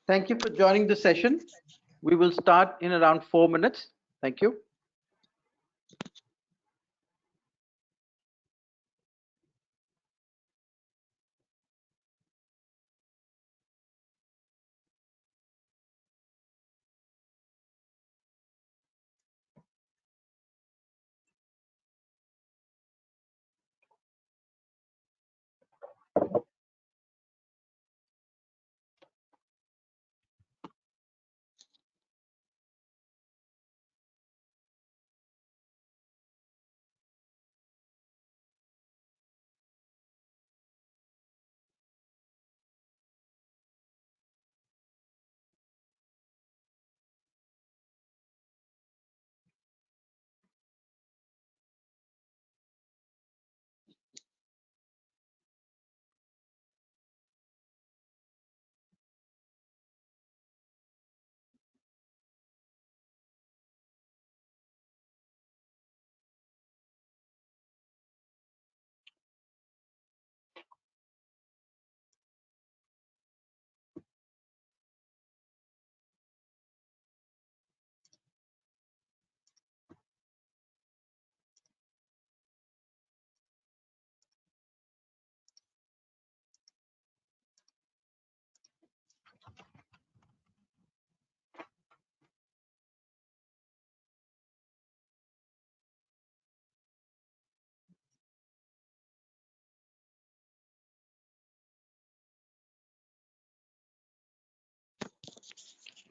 Thank you for joining the session. We will start in around 4 minutes. Thank you.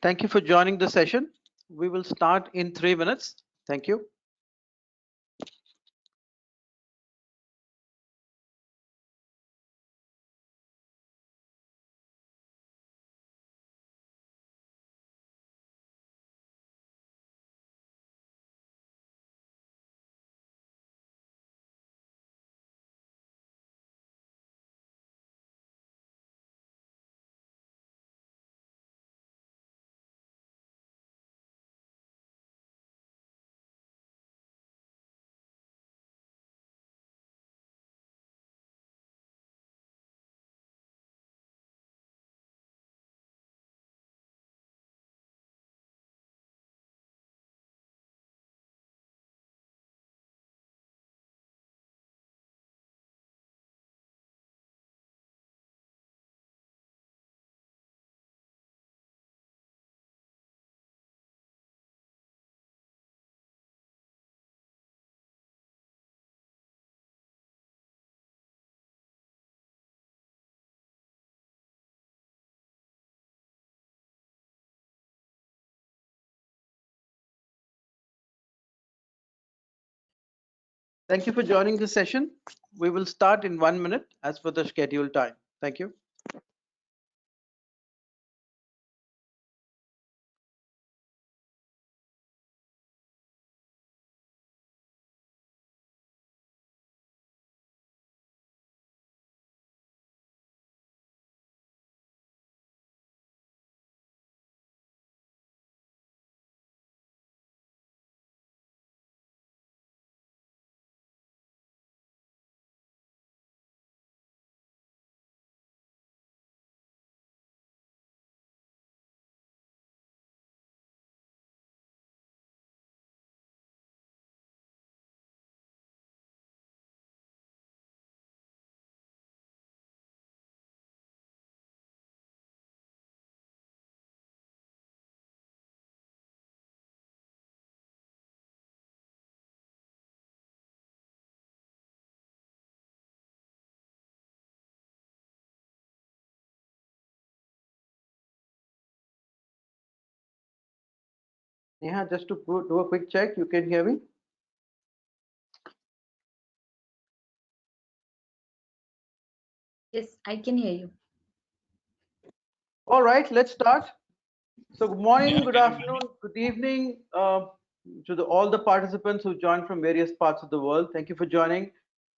Thank you for joining the session. We will start in 3 minutes. Thank you. Thank you for joining the session. We will start in 1 minute as per the scheduled time. Thank you. Neha, just to do a quick check, you can hear me? Yes, I can hear you. All right, let's start. So good morning, Neha, good can you hear me? afternoon, good evening to all the participants who joined from various parts of the world. Thank you for joining.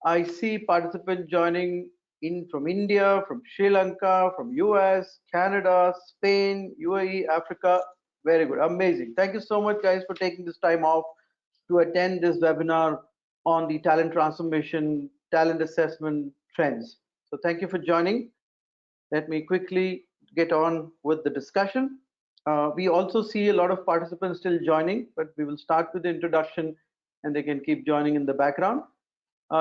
I see participants joining in from India, from Sri Lanka, from US, Canada, Spain, UAE, Africa. Very good, amazing. Thank you so much, guys, for taking this time off to attend this webinar on the talent transformation, talent assessment trends. So thank you for joining. Let me quickly get on with the discussion. We also see a lot of participants still joining, but we will start with the introduction and they can keep joining in the background.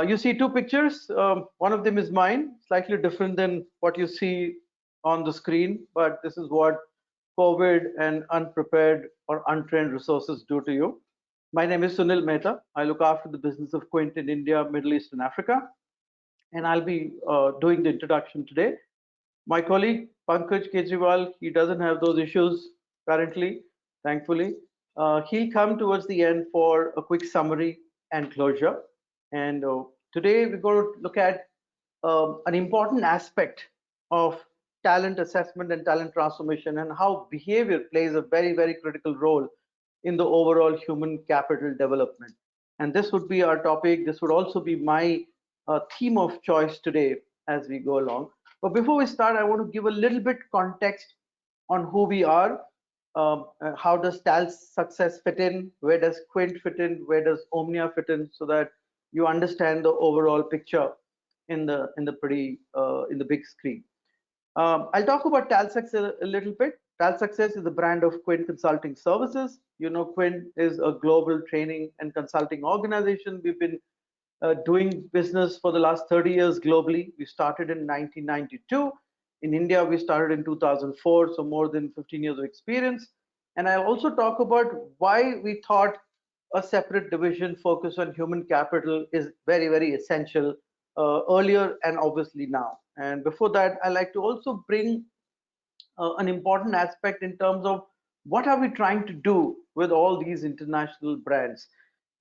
You see two pictures. One of them is mine, slightly different than what you see on the screen, but this is what COVID and unprepared or untrained resources do to you. My name is Sunil Mehta. I look after the business of Quint in India, Middle East, and Africa, and I'll be doing the introduction today. My colleague Pankaj Kejriwal, he doesn't have those issues currently, thankfully. He'll come towards the end for a quick summary and closure. And today we're going to look at an important aspect of talent assessment and talent transformation and how behavior plays a very, very critical role in the overall human capital development. And this would be our topic. This would also be my theme of choice today as we go along. But before we start, I want to give a little bit context on who we are. How does TAL's success fit in? Where does Quint fit in? Where does Omnia fit in? So that you understand the overall picture in the big screen. I'll talk about TAL Success a little bit. TAL Success is the brand of Quint Consulting Services. You know, Quint is a global training and consulting organization. We've been doing business for the last 30 years globally. We started in 1992. In India, we started in 2004, so more than 15 years of experience. And I'll also talk about why we thought a separate division focused on human capital is very, very essential earlier and obviously now. And before that, I like to also bring an important aspect in terms of what are we trying to do with all these international brands.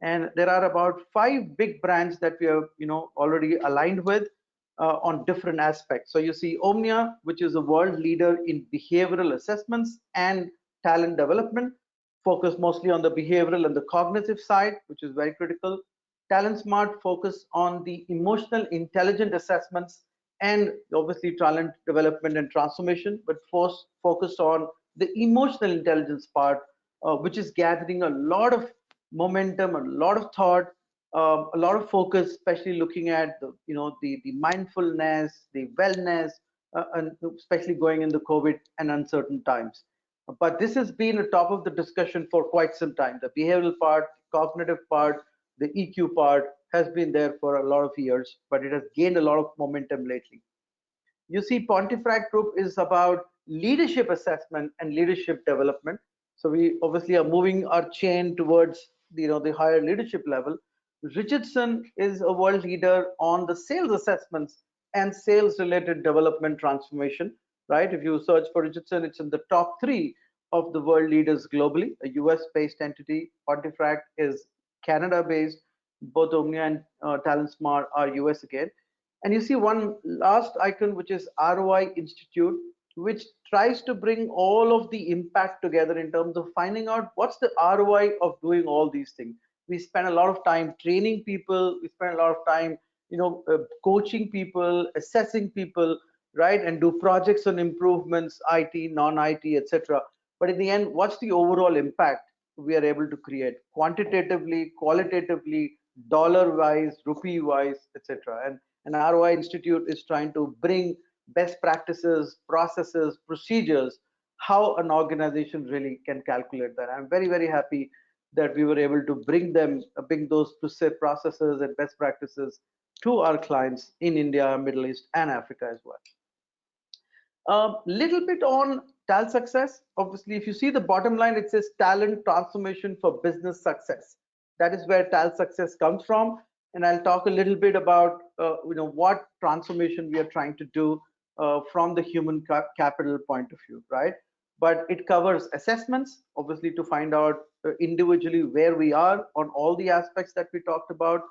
And there are about 5 big brands that we have already aligned with on different aspects. So you see Omnia, which is a world leader in behavioral assessments and talent development, focus mostly on the behavioral and the cognitive side, which is very critical. Talent Smart focus on the emotional intelligent assessments and obviously talent development and transformation, but focused on the emotional intelligence part, which is gathering a lot of momentum, a lot of thought, a lot of focus, especially looking at the mindfulness, the wellness, and especially going in the COVID and uncertain times. But this has been a top of the discussion for quite some time. The behavioral part, cognitive part, the EQ part has been there for a lot of years, but it has gained a lot of momentum lately. You see, Pontifract Group is about leadership assessment and leadership development. So we obviously are moving our chain towards the higher leadership level. Richardson is a world leader on the sales assessments and sales related development transformation, right? If you search for Richardson, it's in the top 3 of the world leaders globally, a US based entity. Pontifract is Canada based. Both Omnia and Talent Smart are US again. And you see one last icon, which is ROI Institute, which tries to bring all of the impact together in terms of finding out what's the ROI of doing all these things. We spend a lot of time training people. We spend a lot of time, coaching people, assessing people, right? And do projects on improvements, IT, non-IT, etc. But in the end, what's the overall impact we are able to create quantitatively, qualitatively, dollar-wise, rupee-wise, etc. And ROI Institute is trying to bring best practices, processes, procedures, how an organization really can calculate that. I'm very, very happy that we were able to bring those processes and best practices to our clients in India, Middle East, and Africa as well. A little bit on TAL Success. Obviously, if you see the bottom line, it says talent transformation for business success. That is where TAL Success comes from. And I'll talk a little bit about what transformation we are trying to do from the human capital point of view, right? But it covers assessments, obviously, to find out individually where we are on all the aspects that we talked about,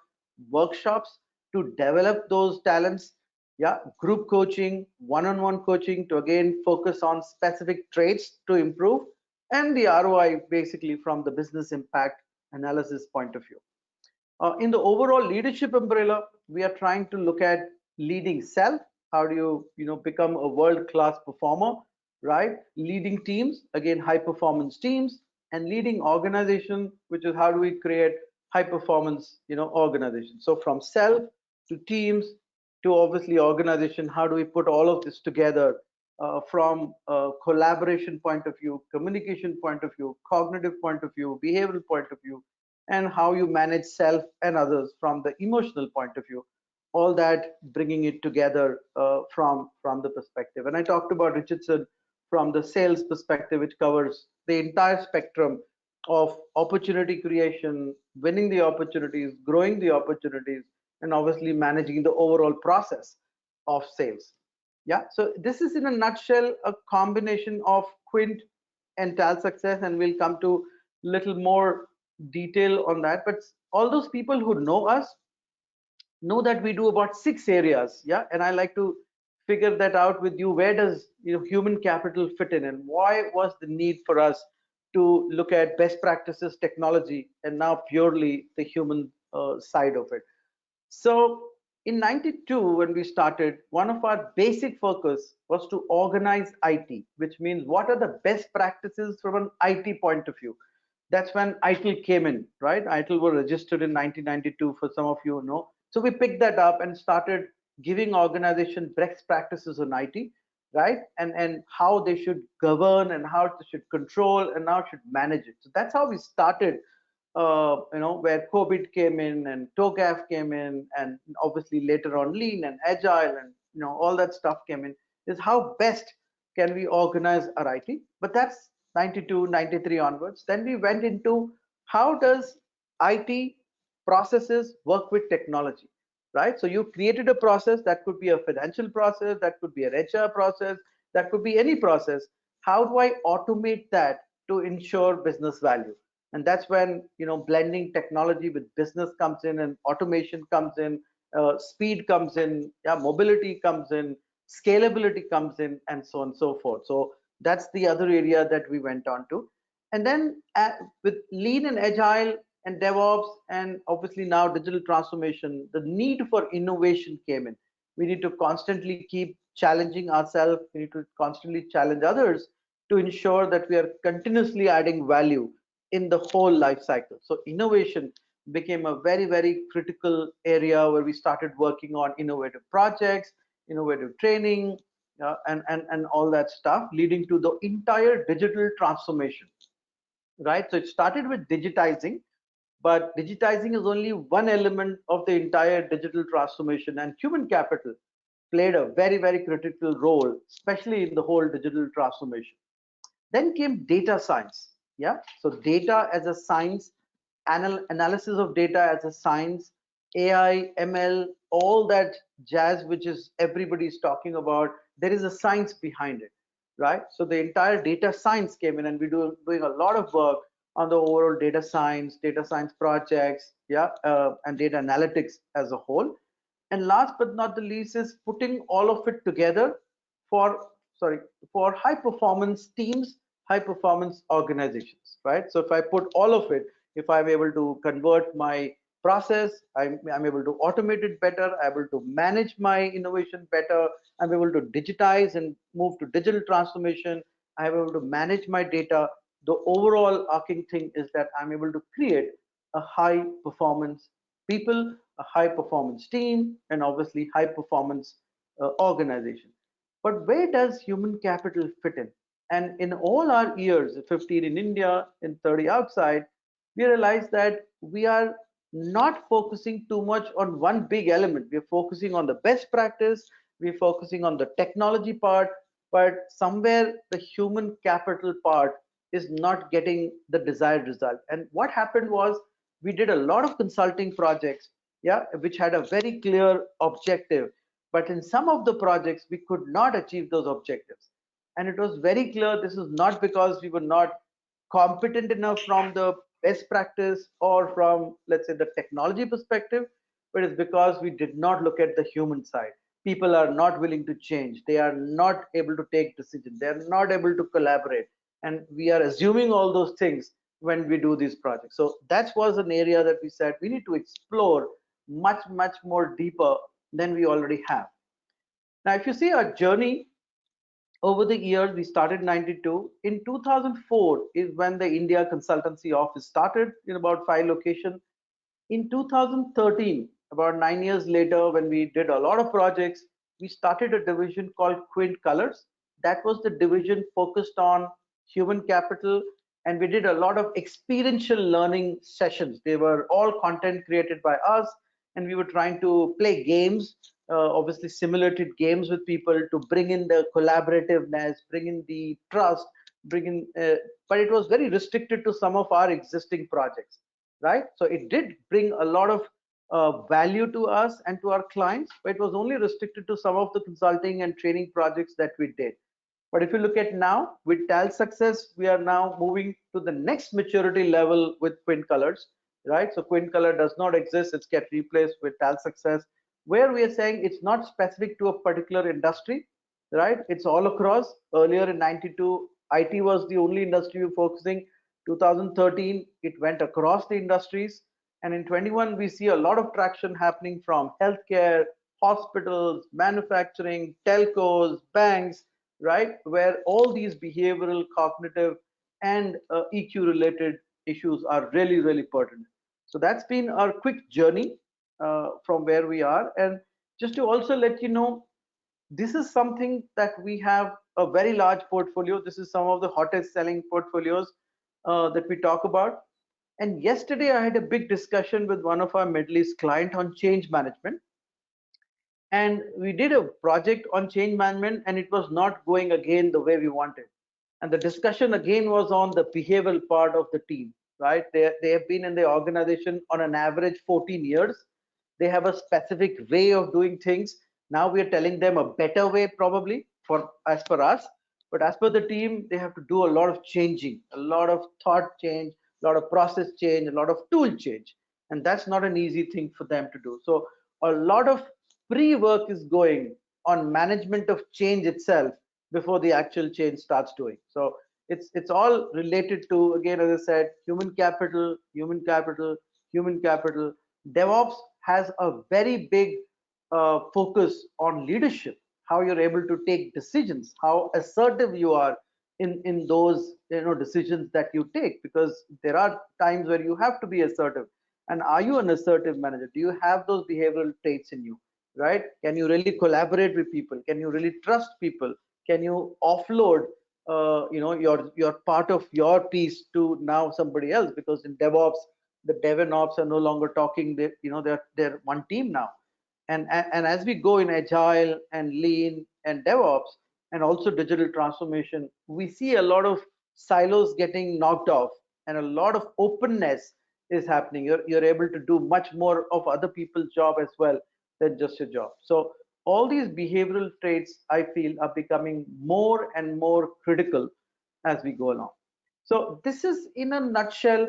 workshops to develop those talents, yeah, group coaching, one-on-one coaching to again focus on specific traits to improve, and the ROI basically from the business impact analysis point of view. In the overall leadership umbrella, we are trying to look at leading self. How do you become a world-class performer, right? Leading teams, again, high-performance teams, and leading organization, which is how do we create high-performance, organizations. So from self to teams to obviously organization, how do we put all of this together from a collaboration point of view, communication point of view, cognitive point of view, behavioral point of view, and how you manage self and others from the emotional point of view. All that bringing it together from the perspective. And I talked about Richardson from the sales perspective, which covers the entire spectrum of opportunity creation, winning the opportunities, growing the opportunities, and obviously managing the overall process of sales. Yeah, so this is in a nutshell a combination of Quint and Tal Success, and we'll come to little more detail on that. But all those people who know us know that we do about 6 areas. Yeah, and I like to figure that out with you. Where does human capital fit in, and why was the need for us to look at best practices, technology, and now purely the human side of it? So in 92, when we started, one of our basic focus was to organize IT, which means what are the best practices from an IT point of view. That's when ITIL came in, right? ITIL were registered in 1992, for some of you know. So we picked that up and started giving organization best practices on IT, right? And how they should govern and how they should control and how should manage it. So that's how we started, where COVID came in and TOGAF came in, and obviously later on Lean and Agile and all that stuff came in. Is how best can we organize our IT? But that's 92, 93 onwards. Then we went into how does IT processes work with technology, right? So you created a process that could be a financial process, that could be an HR process, that could be any process. How do I automate that to ensure business value? And that's when blending technology with business comes in, and automation comes in, speed comes in, yeah, mobility comes in, scalability comes in, and so on and so forth. So that's the other area that we went on to. And then with lean and agile and DevOps, and obviously now digital transformation, the need for innovation came in. We need to constantly keep challenging ourselves. We need to constantly challenge others to ensure that we are continuously adding value in the whole life cycle. So innovation became a very, very critical area where we started working on innovative projects, innovative training, and all that stuff, leading to the entire digital transformation, right? So it started with digitizing, but digitizing is only one element of the entire digital transformation, and human capital played a very, very critical role, especially in the whole digital transformation. Then came data science. Yeah, so data as a science, analysis of data as a science, AI, ML, all that jazz which is everybody's talking about. There is a science behind it, right? So the entire data science came in, and we doing a lot of work on the overall data science projects, yeah, and data analytics as a whole. And last but not the least is putting all of it together for sorry for high performance teams, high performance organizations, right? So if I put all of it, if I'm able to convert my process, I'm able to automate it better, I'm able to manage my innovation better, I'm able to digitize and move to digital transformation, I'm able to manage my data. The overall arcing thing is that I'm able to create a high performance people, a high performance team, and obviously high performance organization. But where does human capital fit in? And in all our years, 15 in India and 30 outside, we realize that we are not focusing too much on one big element. We're focusing on the best practice, we're focusing on the technology part, but somewhere the human capital part is not getting the desired result. And what happened was we did a lot of consulting projects, yeah, which had a very clear objective, but in some of the projects we could not achieve those objectives. And it was very clear this is not because we were not competent enough from the best practice or from, let's say, the technology perspective, but it's because we did not look at the human side. People are not willing to change, they are not able to take decisions, they are not able to collaborate, and we are assuming all those things when we do these projects. So that was an area that we said we need to explore much, much more deeper than we already have. Now, if you see our journey over the years, we started in 92. In 2004 is when the India Consultancy Office started in about 5 locations. In 2013, about 9 years later, when we did a lot of projects, we started a division called Quint Colors. that was the division focused on human capital, and we did a lot of experiential learning sessions. They were all content created by us, and we were trying to play games, obviously simulated games with people to bring in the collaborativeness, bring in the trust, bring in, but it was very restricted to some of our existing projects, right? So it did bring a lot of value to us and to our clients, but it was only restricted to some of the consulting and training projects that we did. But if you look at now with TAL Success, we are now moving to the next maturity level with Quint Colors, right? So Quint Color does not exist; it's get replaced with TAL Success, where we are saying it's not specific to a particular industry, right? It's all across. Earlier in '92, IT was the only industry we were focusing. 2013, it went across the industries, and in 21, we see a lot of traction happening from healthcare, hospitals, manufacturing, telcos, banks, right? Where all these behavioral, cognitive, and EQ related issues are really, really pertinent. So that's been our quick journey from where we are. And just to also let you know, this is something that we have a very large portfolio. This is some of the hottest selling portfolios that we talk about. And yesterday I had a big discussion with one of our Middle East client on change management, and we did a project on change management, and it was not going again the way we wanted. And the discussion again was on the behavioral part of the team, right? They have been in the organization on an average 14 years. They have a specific way of doing things. Now we are telling them a better way, probably for as per us, but as per the team, they have to do a lot of changing, a lot of thought change, a lot of process change, a lot of tool change, and that's not an easy thing for them to do. So a lot of pre-work is going on management of change itself before the actual change starts doing. So it's all related to, again, as I said, human capital, human capital, human capital. DevOps has a very big focus on leadership, how you're able to take decisions, how assertive you are in those decisions that you take, because there are times where you have to be assertive. And are you an assertive manager? Do you have those behavioral traits in you, right? Can you really collaborate with people? Can you really trust people? Can you offload your part of your piece to now somebody else? Because in DevOps, the dev and ops are no longer talking. They're one team now. And as we go in agile and lean and DevOps and also digital transformation, we see a lot of silos getting knocked off, and a lot of openness is happening. You're able to do much more of other people's job as well than just your job. So all these behavioral traits, I feel, are becoming more and more critical as we go along. So this is in a nutshell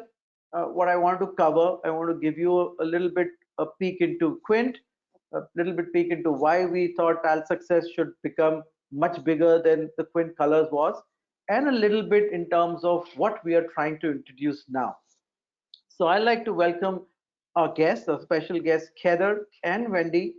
what I want to cover. I want to give you a little bit a peek into Quint, a little bit peek into why we thought TAL Success should become much bigger than the Quint Colors was, and a little bit in terms of what we are trying to introduce now. So I'd like to welcome our guests, our special guests, Heather and Wendy.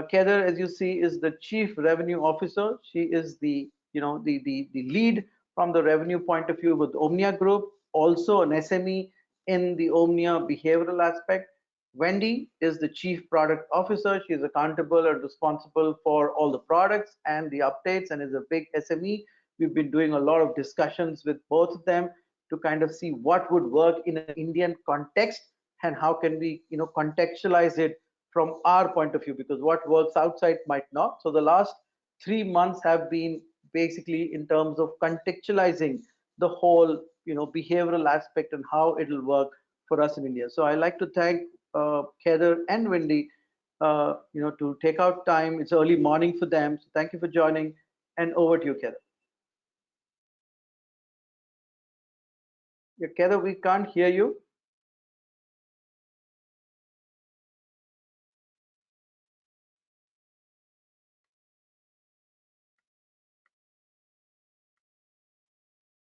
Heather, as you see, is the Chief Revenue Officer. She is the lead from the revenue point of view with Omnia Group, also an SME in the Omnia behavioral aspect. Wendy is the Chief Product Officer. She is accountable and responsible for all the products and the updates, and is a big SME. We've been doing a lot of discussions with both of them to kind of see what would work in an Indian context, and how can we contextualize it from our point of view, because what works outside might not. So the last 3 months have been basically in terms of contextualizing the whole behavioral aspect and how it'll work for us in India. So I like to thank Heather and Wendy to take out time. It's early morning for them, so thank you for joining, and over to you, Heather. Yeah, Heather, we can't hear you.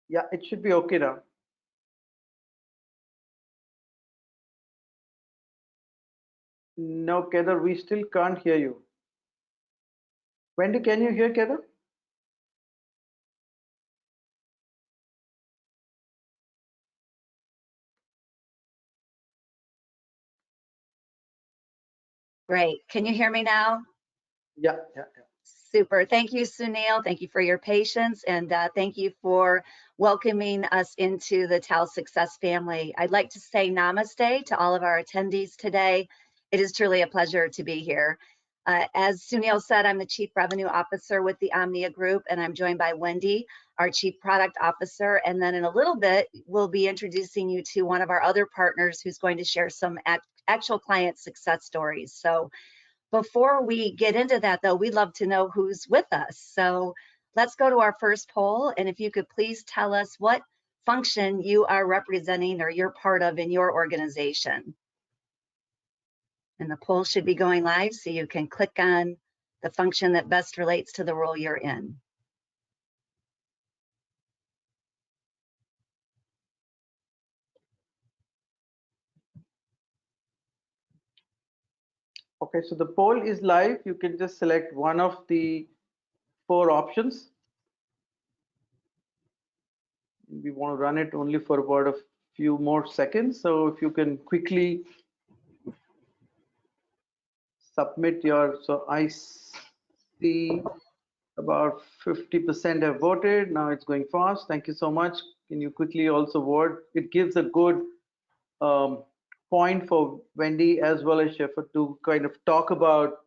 Yeah, it should be okay now. No, Heather, we still can't hear you. Wendy, can you hear Heather? Great. Can you hear me now? Yeah. Super. Thank you, Sunil. Thank you for your patience, and thank you for welcoming us into the TAL Success family. I'd like to say namaste to all of our attendees today. It is truly a pleasure to be here. As Sunil said, I'm the Chief Revenue Officer with the Omnia Group, and I'm joined by Wendy, our Chief Product Officer. And then in a little bit, we'll be introducing you to one of our other partners who's going to share some actual client success stories. So before we get into that, though, we'd love to know who's with us. So let's go to our first poll. And if you could please tell us what function you are representing or you're part of in your organization. And the poll should be going live, so you can click on the function that best relates to the role you're in. Okay, so the poll is live. You can just select one of the 4 options. We want to run it only for about a few more seconds. So if you can quickly submit your, so I see about 50% have voted. Now it's going fast. Thank you so much. Can you quickly also vote? It gives a good point for Wendy as well as Sheffer to kind of talk about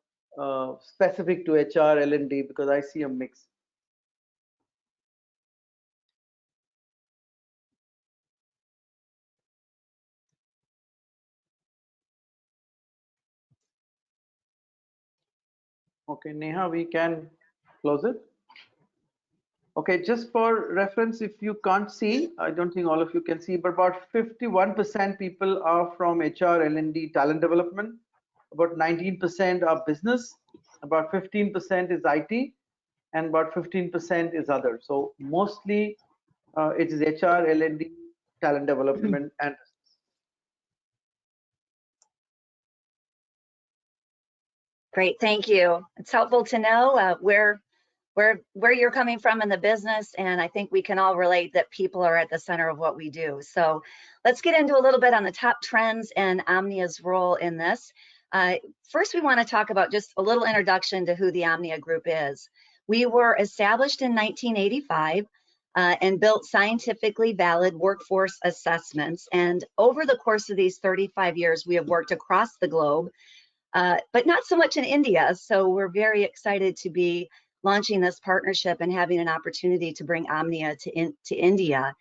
specific to HR L&D, because I see a mix. Okay, Neha, we can close it. Okay, just for reference, if you can't see, I don't think all of you can see, but about 51% people are from HR, L&D, talent development. About 19% are business, about 15% is IT, and about 15% is other. So mostly it is HR, L&D, talent development, and Great, thank you. It's helpful to know where you're coming from in the business, and I think we can all relate that people are at the center of what we do. So let's get into a little bit on the top trends and Omnia's role in this. First, we want to talk about just a little introduction to who the Omnia Group is. We were established in 1985 and built scientifically valid workforce assessments. And over the course of these 35 years, we have worked across the globe, but not so much in India. So we're very excited to be launching this partnership and having an opportunity to bring Omnia to India.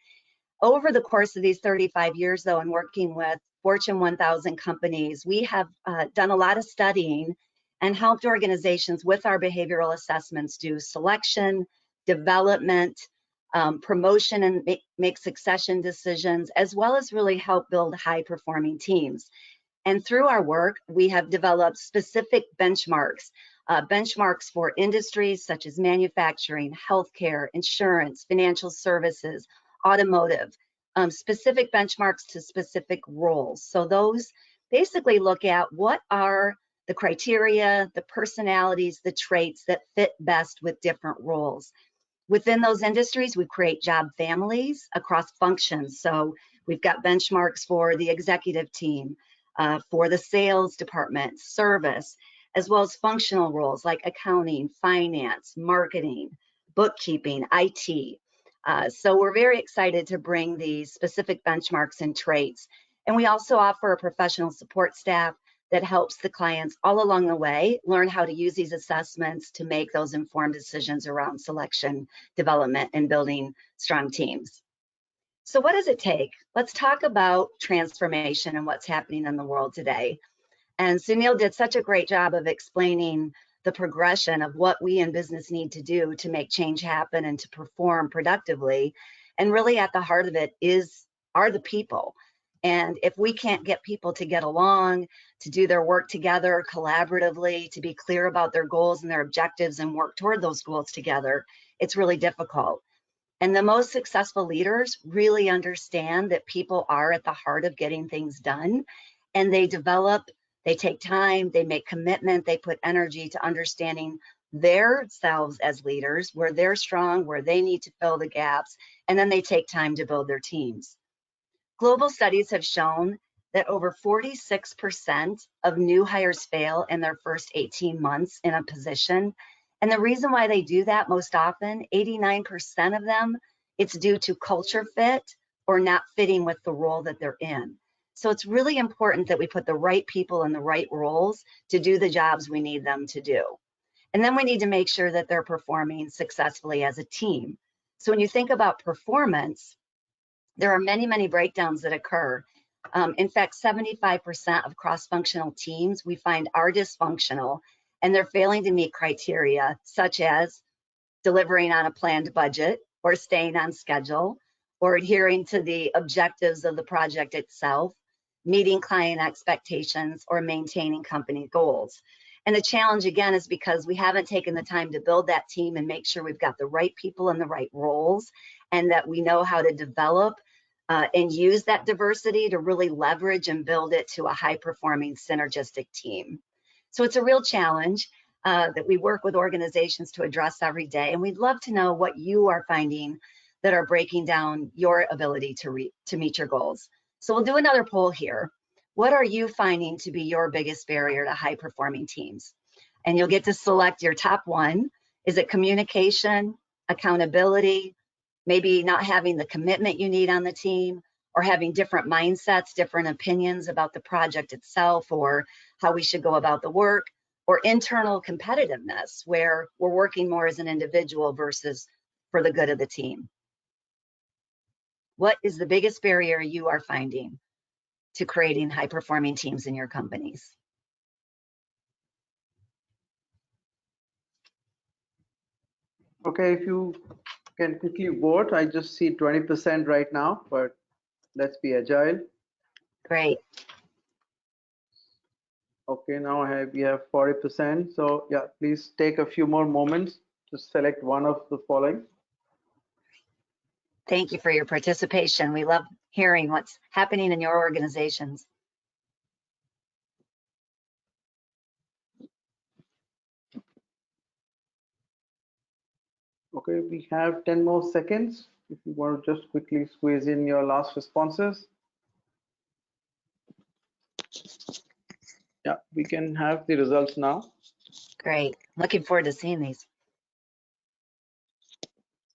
Over the course of these 35 years, though, and working with Fortune 1000 companies, we have done a lot of studying and helped organizations with our behavioral assessments do selection, development, promotion, and make succession decisions, as well as really help build high-performing teams. And through our work, we have developed specific benchmarks, benchmarks for industries such as manufacturing, healthcare, insurance, financial services, automotive, specific benchmarks to specific roles. So those basically look at what are the criteria, the personalities, the traits that fit best with different roles. Within those industries, we create job families across functions. So we've got benchmarks for the executive team, for the sales department, service, as well as functional roles like accounting, finance, marketing, bookkeeping, IT. So we're very excited to bring these specific benchmarks and traits. And we also offer a professional support staff that helps the clients all along the way learn how to use these assessments to make those informed decisions around selection, development, and building strong teams. So what does it take? Let's talk about transformation and what's happening in the world today. And Sunil did such a great job of explaining the progression of what we in business need to do to make change happen and to perform productively. And really at the heart of it are the people. And if we can't get people to get along, to do their work together collaboratively, to be clear about their goals and their objectives and work toward those goals together, it's really difficult. And the most successful leaders really understand that people are at the heart of getting things done, and they take time, they make commitment, they put energy to understanding themselves as leaders, where they're strong, where they need to fill the gaps, and then they take time to build their teams. Global studies have shown that over 46% of new hires fail in their first 18 months in a position, And the reason why they do that most often, 89% of them, it's due to culture fit or not fitting with the role that they're in. So it's really important that we put the right people in the right roles to do the jobs we need them to do. And then we need to make sure that they're performing successfully as a team. So when you think about performance, there are many, many breakdowns that occur. In fact, 75% of cross-functional teams we find are dysfunctional, and they're failing to meet criteria such as delivering on a planned budget or staying on schedule or adhering to the objectives of the project itself, meeting client expectations, or maintaining company goals. And the challenge again is because we haven't taken the time to build that team and make sure we've got the right people in the right roles and that we know how to develop and use that diversity to really leverage and build it to a high-performing synergistic team. So it's a real challenge that we work with organizations to address every day, and we'd love to know what you are finding that are breaking down your ability to meet your goals. So we'll do another poll here. What are you finding to be your biggest barrier to high-performing teams? And you'll get to select your top one. Is it communication, accountability, maybe not having the commitment you need on the team, or having different mindsets, different opinions about the project itself or how we should go about the work, or internal competitiveness where we're working more as an individual versus for the good of the team? What is the biggest barrier you are finding to creating high-performing teams in your companies? Okay, if you can quickly vote. I just see 20% right now, but let's be agile. Great. Okay, now we have 40%. So yeah, please take a few more moments to select one of the following. Thank you for your participation. We love hearing what's happening in your organizations. Okay, we have 10 more seconds. If you want to just quickly squeeze in your last responses. Yeah, we can have the results now. Great. Looking forward to seeing these.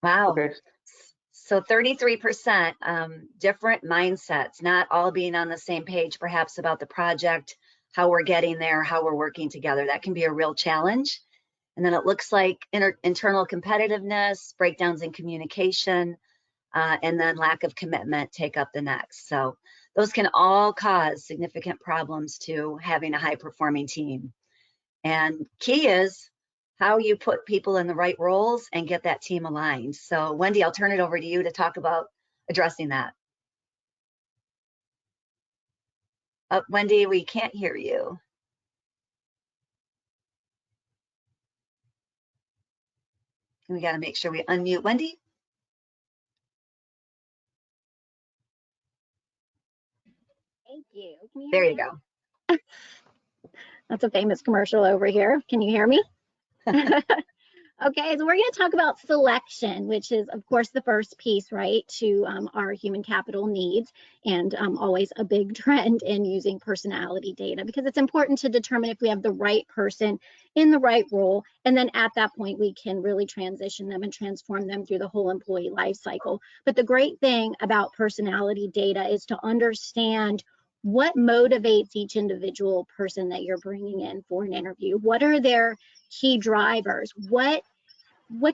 Wow. Okay. So 33% different mindsets, not all being on the same page, perhaps about the project, how we're getting there, how we're working together. That can be a real challenge. And then it looks like internal competitiveness, breakdowns in communication, and then lack of commitment take up the next. So those can all cause significant problems to having a high-performing team. And key is how you put people in the right roles and get that team aligned. So Wendy, I'll turn it over to you to talk about addressing that. Wendy, we can't hear you. We got to make sure we unmute Wendy. Thank you. Can you There hear you me? go. That's a famous commercial over here. Can you hear me? Okay, so we're going to talk about selection, which is, of course, the first piece, right, to our human capital needs, and always a big trend in using personality data, because it's important to determine if we have the right person in the right role, and then at that point, we can really transition them and transform them through the whole employee life cycle. But the great thing about personality data is to understand what motivates each individual person that you're bringing in for an interview. What are their key drivers? What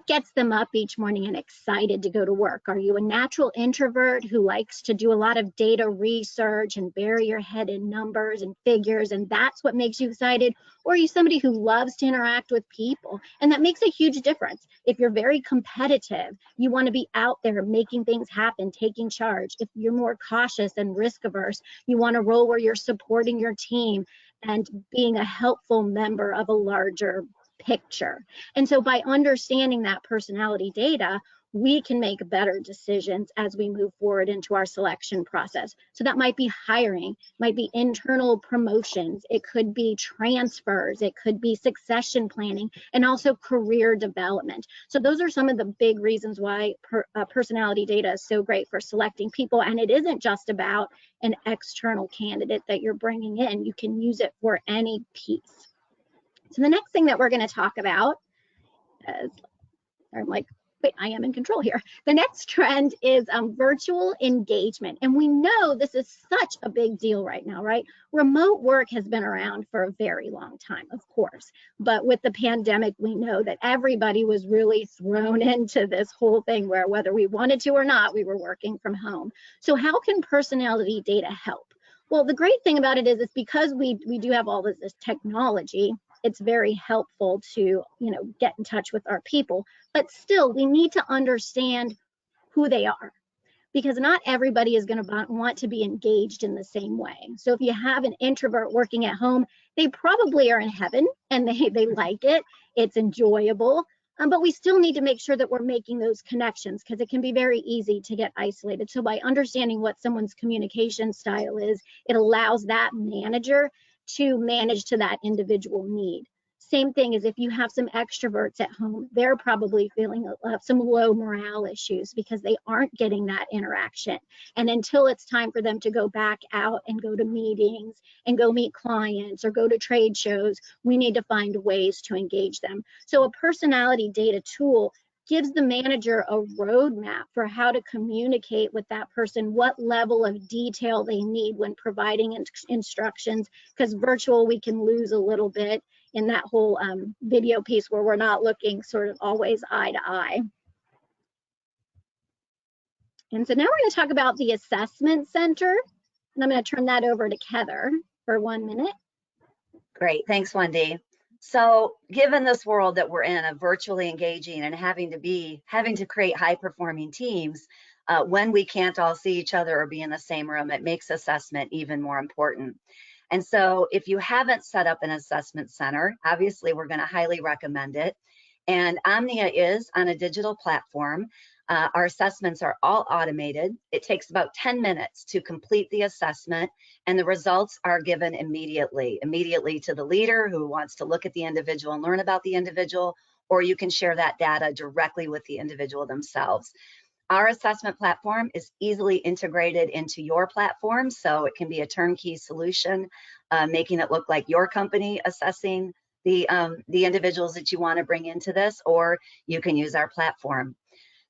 gets them up each morning and excited to go to work? Are you a natural introvert who likes to do a lot of data research and bury your head in numbers and figures, and that's what makes you excited? Or are you somebody who loves to interact with people? And that makes a huge difference. If you're very competitive, you want to be out there making things happen, taking charge. If you're more cautious and risk averse, you want a role where you're supporting your team and being a helpful member of a larger picture. And so by understanding that personality data, we can make better decisions as we move forward into our selection process. So that might be hiring, might be internal promotions, it could be transfers, it could be succession planning, and also career development. So those are some of the big reasons why personality data is so great for selecting people. And it isn't just about an external candidate that you're bringing in. You can use it for any piece. So the next thing that we're going to talk about says, I'm like, wait, I am in control here. The next trend is virtual engagement. And we know this is such a big deal right now, right? Remote work has been around for a very long time, of course. But with the pandemic, we know that everybody was really thrown into this whole thing where whether we wanted to or not, we were working from home. So how can personality data help? Well, the great thing about it is it's because we do have all this technology, it's very helpful to, get in touch with our people, but still we need to understand who they are, because not everybody is going to want to be engaged in the same way. So if you have an introvert working at home, they probably are in heaven and they like it, it's enjoyable, but we still need to make sure that we're making those connections, because it can be very easy to get isolated. So by understanding what someone's communication style is, it allows that manager to manage to that individual need. Same thing as if you have some extroverts at home, they're probably feeling some low morale issues because they aren't getting that interaction. And until it's time for them to go back out and go to meetings and go meet clients or go to trade shows, we need to find ways to engage them. So a personality data tool gives the manager a roadmap for how to communicate with that person, what level of detail they need when providing instructions, because virtual we can lose a little bit in that whole video piece where we're not looking sort of always eye to eye. And so now we're going to talk about the assessment center, and I'm going to turn that over to Heather for 1 minute. Great, thanks, Wendy. So given this world that we're in of virtually engaging and having to create high performing teams, when we can't all see each other or be in the same room, it makes assessment even more important. And so if you haven't set up an assessment center, obviously we're going to highly recommend it. And Omnia is on a digital platform. Our assessments are all automated. It takes about 10 minutes to complete the assessment, and the results are given immediately to the leader who wants to look at the individual and learn about the individual, or you can share that data directly with the individual themselves. Our assessment platform is easily integrated into your platform, so it can be a turnkey solution, making it look like your company assessing the individuals that you want to bring into this, or you can use our platform.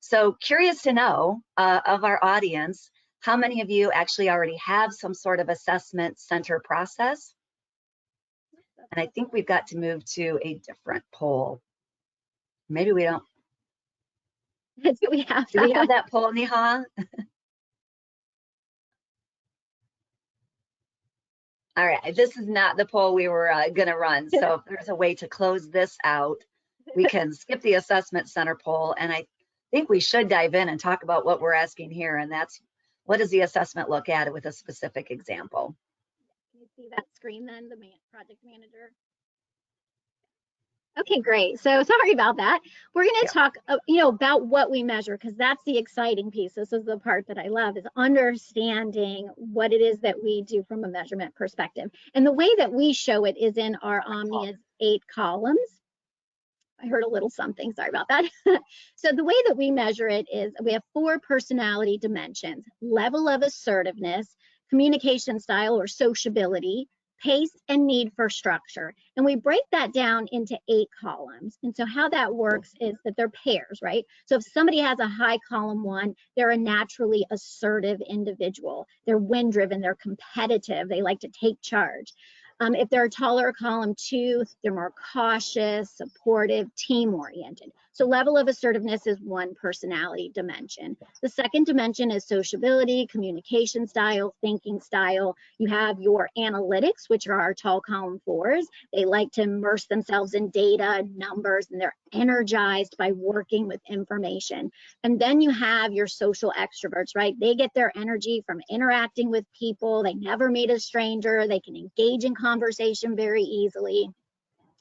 So curious to know of our audience, how many of you actually already have some sort of assessment center process? And I think we've got to move to a different poll. Maybe we don't. Do we have Do we have that poll, Neha? All right, this is not the poll we were going to run. So if there's a way to close this out, we can skip the assessment center poll. And I think we should dive in and talk about what we're asking here. And that's, what does the assessment look at with a specific example? Can you see that screen then, the project manager? Okay, great. So sorry about that. We're going to talk, about what we measure, because that's the exciting piece. This is the part that I love, is understanding what it is that we do from a measurement perspective. And the way that we show it is in our Omnia's 8 columns. I heard a little something, sorry about that. So the way that we measure it is we have 4 personality dimensions: level of assertiveness, communication style or sociability, pace, and need for structure. And we break that down into 8 columns. And so how that works is that they're pairs, right? So if somebody has a high column 1, they're a naturally assertive individual. They're win-driven, they're competitive, they like to take charge. If they're a taller column 2, they're more cautious, supportive, team-oriented. So level of assertiveness is one personality dimension. The second dimension is sociability, communication style, thinking style. You have your analytics, which are our tall column 4s. They like to immerse themselves in data, numbers, and they're energized by working with information. And then you have your social extroverts, right? They get their energy from interacting with people. They never meet a stranger. They can engage in conversation very easily.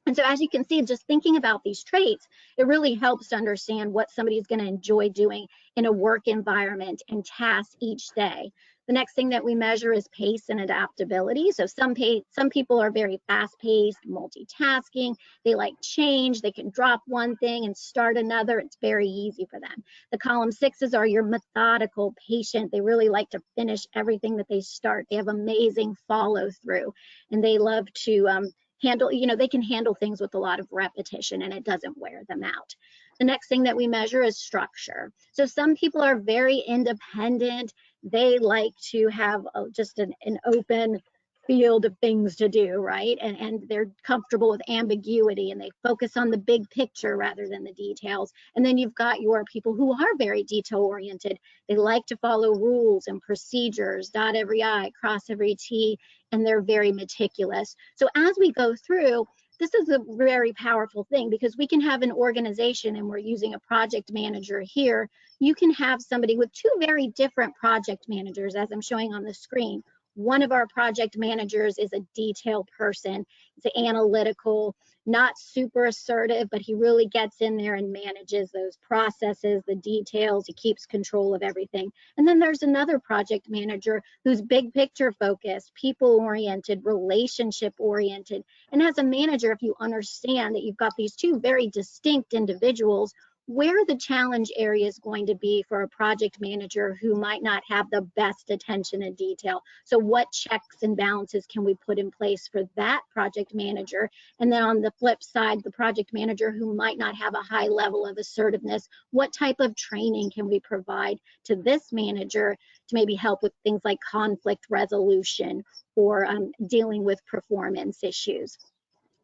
And so as you can see, just thinking about these traits, it really helps to understand what somebody's going to enjoy doing in a work environment and tasks each day. The next thing that we measure is pace and adaptability. So some people are very fast-paced, multitasking. They like change. They can drop one thing and start another. It's very easy for them. The column 6s are your methodical, patient. They really like to finish everything that they start. They have amazing follow-through, and they love to handle, they can handle things with a lot of repetition and it doesn't wear them out. The next thing that we measure is structure. So some people are very independent. They like to have just an open field of things to do, right? And they're comfortable with ambiguity and they focus on the big picture rather than the details. And then you've got your people who are very detail oriented. They like to follow rules and procedures, dot every I, cross every T, and they're very meticulous. So as we go through, this is a very powerful thing because we can have an organization, and we're using a project manager here. You can have somebody with two very different project managers, as I'm showing on the screen. One of our project managers is a detail person. It's analytical, not super assertive, but he really gets in there and manages those processes, the details. He keeps control of everything. And then there's another project manager who's big picture focused, people oriented, relationship oriented. And as a manager, if you understand that you've got these two very distinct individuals, where the challenge area is going to be for a project manager who might not have the best attention to detail. So what checks and balances can we put in place for that project manager? And then on the flip side, the project manager who might not have a high level of assertiveness, what type of training can we provide to this manager to maybe help with things like conflict resolution or dealing with performance issues?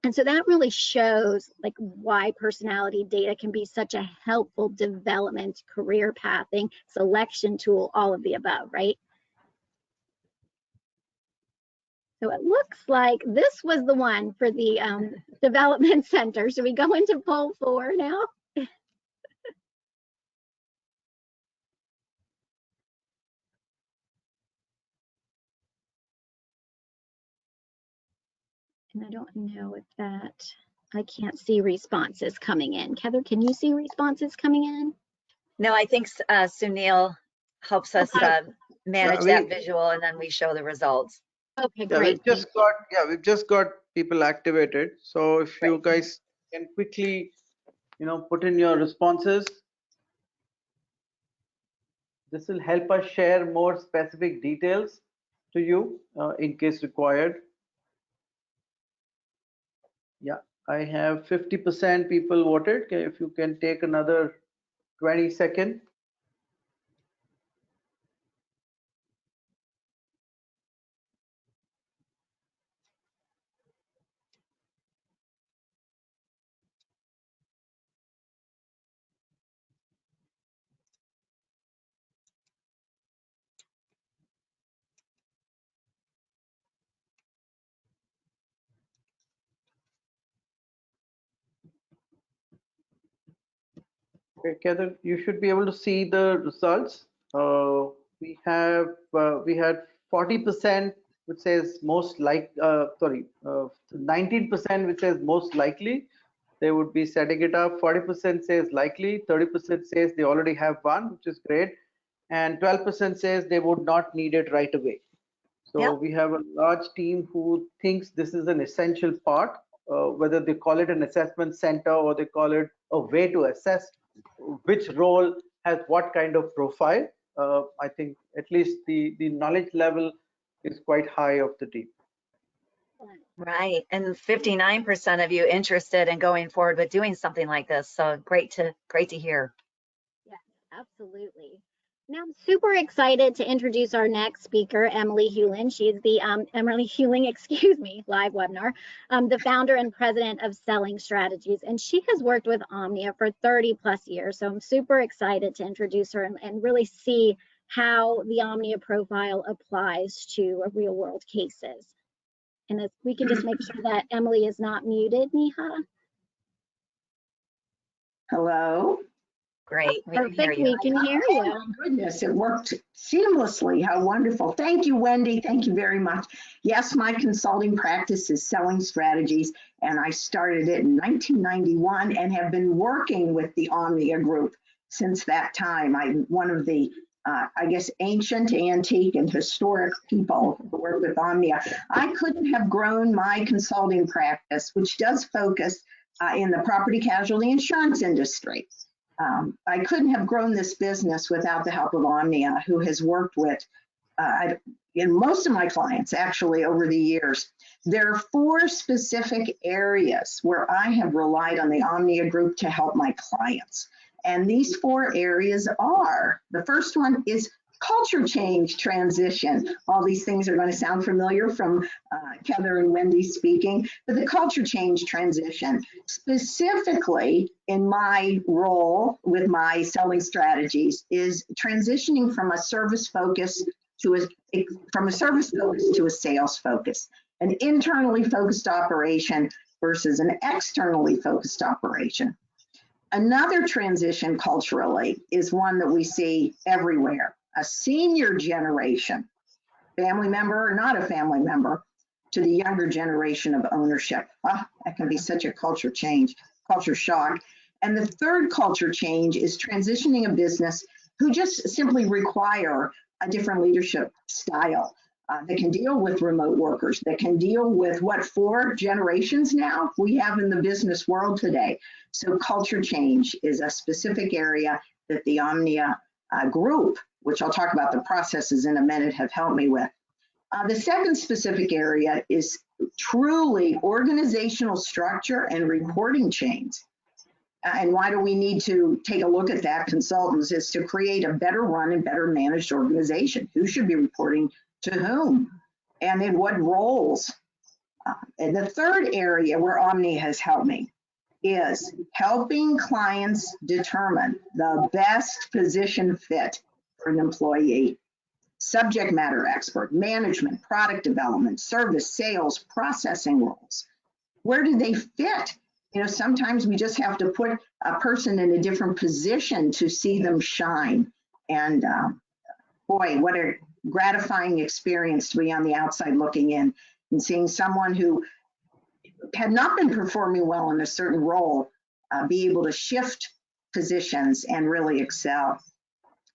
And so that really shows like why personality data can be such a helpful development, career pathing, selection tool, all of the above, right? So it looks like this was the one for the development center. So we go into poll 4 now. And I don't know if I can't see responses coming in. Heather, can you see responses coming in? No, I think Sunil helps us manage that visual, and then we show the results. Okay, great. We've just got people activated. So if you guys can quickly, put in your responses, this will help us share more specific details to you in case required. Yeah, I have 50% people voted. Okay, if you can take another 20 seconds. Okay, Heather, you should be able to see the results. We had 40% which says most like, 19% which says most likely they would be setting it up. 40% says likely, 30% says they already have one, which is great, and 12% says they would not need it right away. So we have a large team who thinks this is an essential part, whether they call it an assessment center or they call it a way to assess which role has what kind of profile. I think at least the knowledge level is quite high of the team. Right, and 59% of you interested in going forward with doing something like this. So great to hear. Yeah, absolutely. Now I'm super excited to introduce our next speaker, Emily Hewlin. She's the Emily Hewling, excuse me, live webinar, the founder and president of Selling Strategies. And she has worked with Omnia for 30 plus years. So I'm super excited to introduce her and really see how the Omnia profile applies to real world cases. And if we can just make sure that Emily is not muted, Neha. Hello. Great. Perfect. We can hear you. Oh my goodness, it worked seamlessly. How wonderful. Thank you, Wendy. Thank you very much. Yes, my consulting practice is Selling Strategies, and I started it in 1991 and have been working with the Omnia Group since that time. I'm one of the, I guess, ancient, antique, and historic people who work with Omnia. I couldn't have grown my consulting practice, which does focus in the property casualty insurance industry. I couldn't have grown this business without the help of Omnia, who has worked with in most of my clients actually over the years, there are 4 specific areas where I have relied on the Omnia Group to help my clients. And these 4 areas are, the first one is culture change transition. All these things are going to sound familiar from Heather and Wendy speaking, but the culture change transition, specifically in my role with my selling strategies, is transitioning from a service focus to a sales focus, an internally focused operation versus an externally focused operation. Another transition culturally is one that we see everywhere. A senior generation, family member or not a family member, to the younger generation of ownership. That can be such a culture change, culture shock. And the third culture change is transitioning a business who just simply require a different leadership style that can deal with remote workers, that can deal with what 4 generations now we have in the business world today. So culture change is a specific area that the Omnia Group, which I'll talk about the processes in a minute, have helped me with. The second specific area is truly organizational structure and reporting chains. And why do we need to take a look at that, consultants, is to create a better run and better managed organization. Who should be reporting to whom and in what roles? And the third area where Omni has helped me is helping clients determine the best position fit for an employee. Subject matter expert, management, product development, service, sales, processing roles. Where do they fit? You know, sometimes we just have to put a person in a different position to see them shine. And boy, what a gratifying experience to be on the outside looking in and seeing someone who had not been performing well in a certain role be able to shift positions and really excel.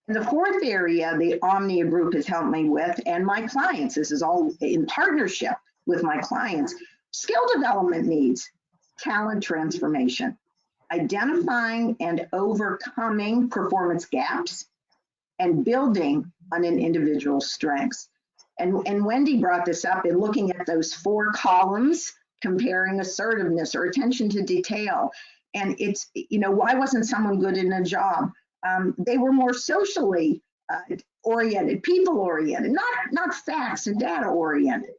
And the fourth area the Omnia Group has helped me with, and my clients, this is all in partnership with my clients, skill development needs, talent transformation, identifying and overcoming performance gaps, and building on an individual's strengths. And Wendy brought this up in looking at those 4 columns, comparing assertiveness or attention to detail. And it's, you know, why wasn't someone good in a job? They were more socially oriented, people oriented, not facts and data oriented.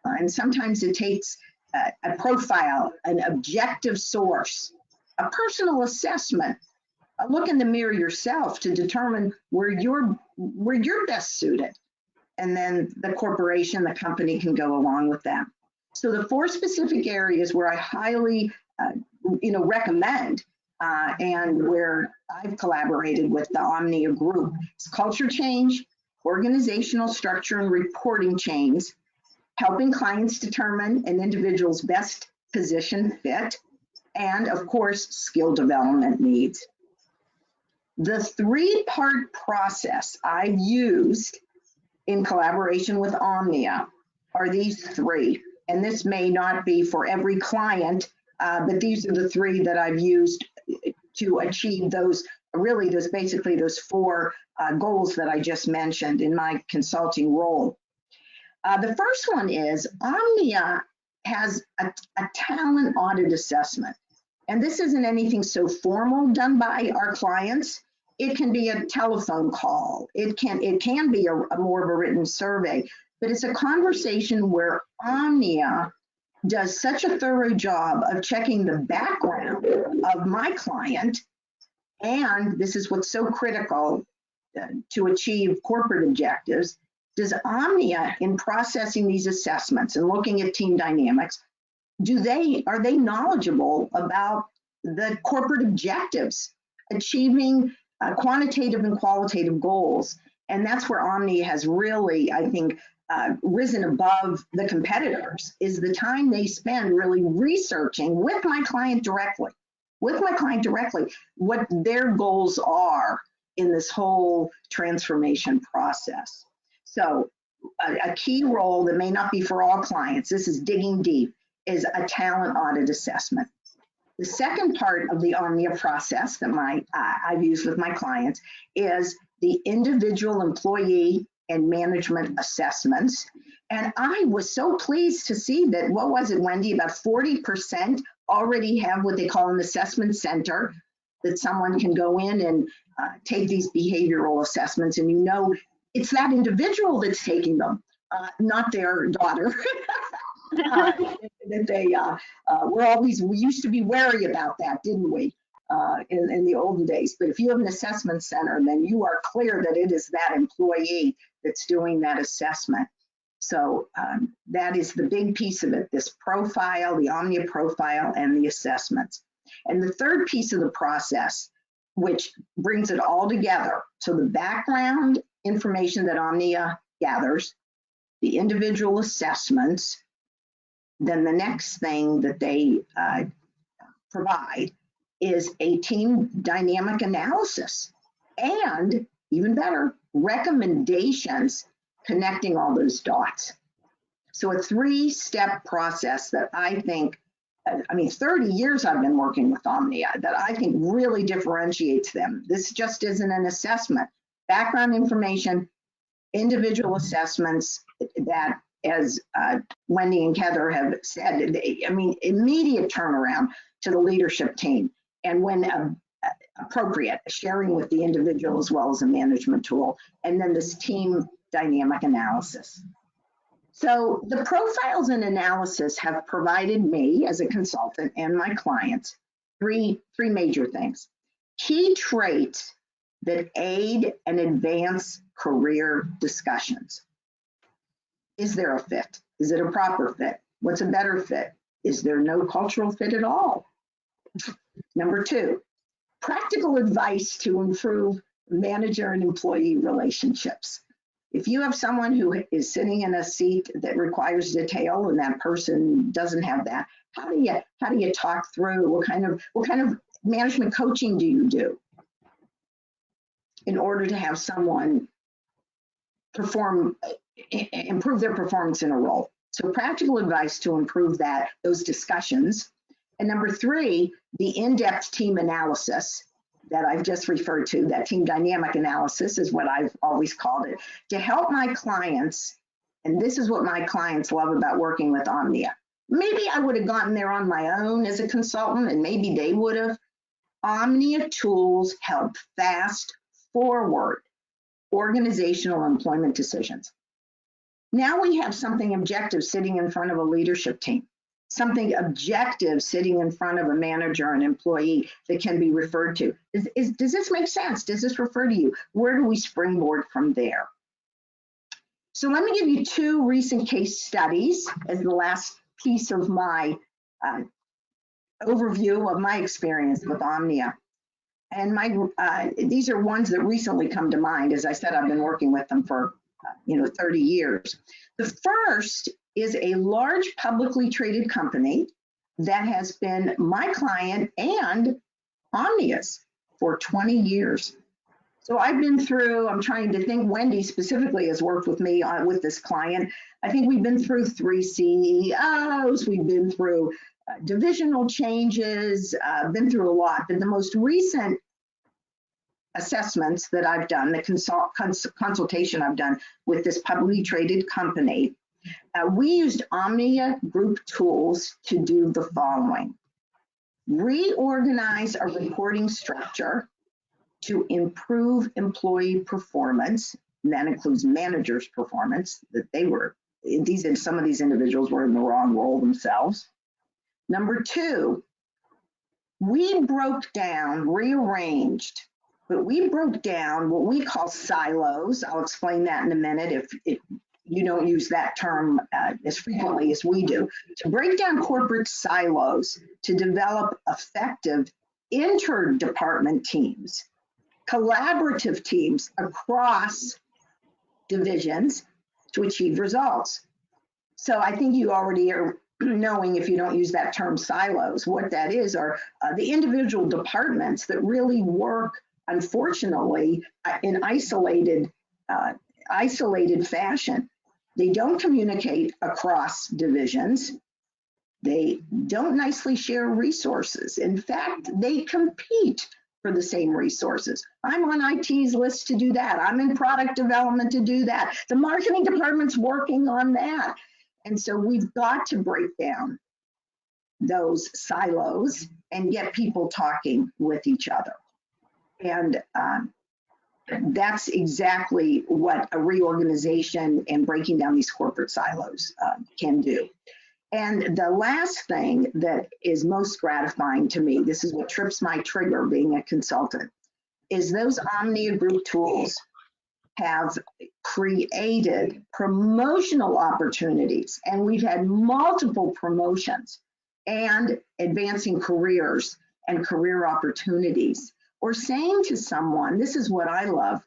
And sometimes it takes a profile, an objective source, a personal assessment, a look in the mirror yourself to determine where you're best suited. And then the corporation, the company can go along with that. So the 4 specific areas where I highly recommend and where I've collaborated with the Omnia Group is culture change, organizational structure and reporting chains, helping clients determine an individual's best position fit, and of course, skill development needs. The 3-part process I've used in collaboration with Omnia are these 3. And this may not be for every client, but these are the 3 that I've used to achieve those 4 goals that I just mentioned in my consulting role. The first one is Omnia has a talent audit assessment. And this isn't anything so formal done by our clients. It can be a telephone call. It can be a more of a written survey, but it's a conversation where Omnia does such a thorough job of checking the background of my client. And this is what's so critical to achieve corporate objectives. Does Omnia, in processing these assessments and looking at team dynamics, are they knowledgeable about the corporate objectives, achieving quantitative and qualitative goals? And that's where Omnia has really, I think, risen above the competitors, is the time they spend really researching with my client directly, what their goals are in this whole transformation process. So a key role that may not be for all clients, this is digging deep, is a talent audit assessment. The second part of the Omnia process that I've used with my clients is the individual employee and management assessments. And I was so pleased to see that, what was it, Wendy, about 40% already have what they call an assessment center, that someone can go in and take these behavioral assessments, and it's that individual that's taking them, not their daughter. We used to be wary about that, didn't we, in the olden days? But if you have an assessment center, then you are clear that it is that employee that's doing that assessment. So that is the big piece of it, this profile, the Omnia profile, and the assessments. And the third piece of the process, which brings it all together, so the background information that Omnia gathers, the individual assessments, then the next thing that they provide is a team dynamic analysis, and even better, recommendations connecting all those dots. So a 3-step process that I think, 30 years I've been working with Omnia, that I think really differentiates them. This just isn't an assessment. Background information, individual assessments that, as Wendy and Heather have said, immediate turnaround to the leadership team. And when appropriate, sharing with the individual as well as a management tool. And then this team dynamic analysis. So the profiles and analysis have provided me as a consultant and my clients three major things. Key traits that aid and advance career discussions. Is there a fit? Is it a proper fit? What's a better fit? Is there no cultural fit at all? Number 2, practical advice to improve manager and employee relationships. If you have someone who is sitting in a seat that requires detail and that person doesn't have that, how do you talk through? What kind of management coaching do you do in order to have someone improve their performance in a role? So practical advice to improve those discussions. And number 3, the in-depth team analysis that I've just referred to, that team dynamic analysis is what I've always called it, to help my clients. And this is what my clients love about working with Omnia. Maybe I would have gotten there on my own as a consultant, and maybe they would have. Omnia tools help fast forward organizational employment decisions. Now we have something objective sitting in front of a leadership team, something objective sitting in front of a manager and employee that can be referred to. Does this make sense? Does this refer to you? Where do we springboard from there? So let me give you 2 recent case studies as the last piece of my overview of my experience with Omnia. And these are ones that recently come to mind. As I said, I've been working with them for 30 years. The first is a large publicly traded company that has been my client and Omnia's for 20 years. So I've been through, I'm trying to think, Wendy specifically has worked with me with this client. I think we've been through 3 CEOs, we've been through divisional changes, been through a lot. But the most recent assessments that I've done, the consultation I've done with this publicly traded company, we used Omnia Group tools to do the following: reorganize a reporting structure to improve employee performance, and that includes managers' performance, that some of these individuals were in the wrong role themselves. Number 2, we rearranged, but we broke down what we call silos. I'll explain that in a minute if you don't use that term as frequently as we do. To break down corporate silos to develop effective interdepartment teams, collaborative teams across divisions to achieve results. So I think you already are knowing, if you don't use that term silos, what that is are the individual departments that really work, unfortunately, in isolated fashion. They don't communicate across divisions. They don't nicely share resources. In fact, they compete for the same resources. I'm on IT's list to do that. I'm in product development to do that. The marketing department's working on that. And so we've got to break down those silos and get people talking with each other. And that's exactly what a reorganization and breaking down these corporate silos can do. And the last thing that is most gratifying to me, this is what trips my trigger being a consultant, is those Omnia Group tools have created promotional opportunities. And we've had multiple promotions and advancing careers and career opportunities. Or saying to someone, this is what I love,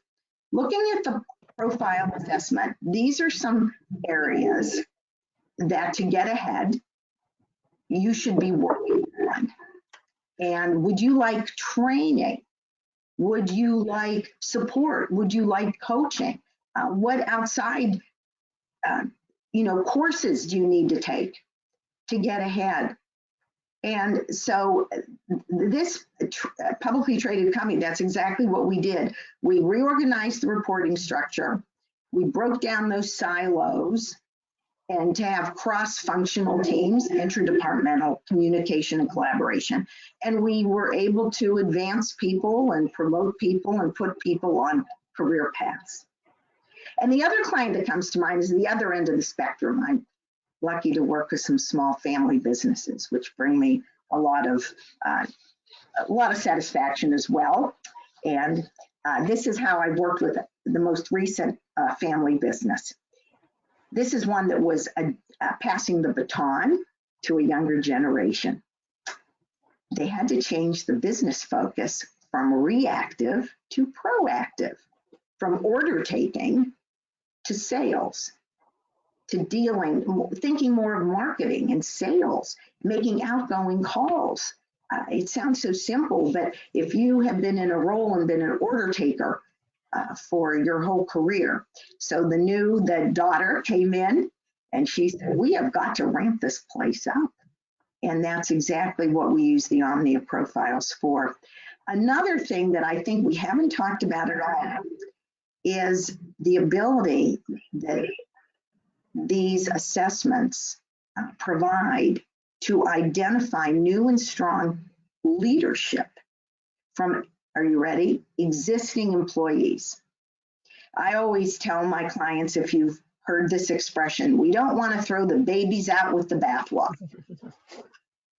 looking at the profile assessment, these are some areas that to get ahead, you should be working on. And would you like training? Would you like support? Would you like coaching? What outside, courses do you need to take to get ahead? And so this publicly traded company, that's exactly what we did. We reorganized the reporting structure. We broke down those silos and to have cross-functional teams, interdepartmental communication and collaboration. And we were able to advance people and promote people and put people on career paths. And the other client that comes to mind is the other end of the spectrum. I'm lucky to work with some small family businesses, which bring me a lot of satisfaction as well. And this is how I worked with the most recent family business. This is one that was passing the baton to a younger generation. They had to change the business focus from reactive to proactive, from order taking to sales, to thinking more of marketing and sales, making outgoing calls. It sounds so simple, but if you have been in a role and been an order taker for your whole career. So the daughter came in and she said, we have got to ramp this place up. And that's exactly what we use the Omnia profiles for. Another thing that I think we haven't talked about at all is the ability that these assessments provide to identify new and strong leadership from, are you ready, existing employees. I always tell my clients, if you've heard this expression, we don't want to throw the babies out with the bathwater.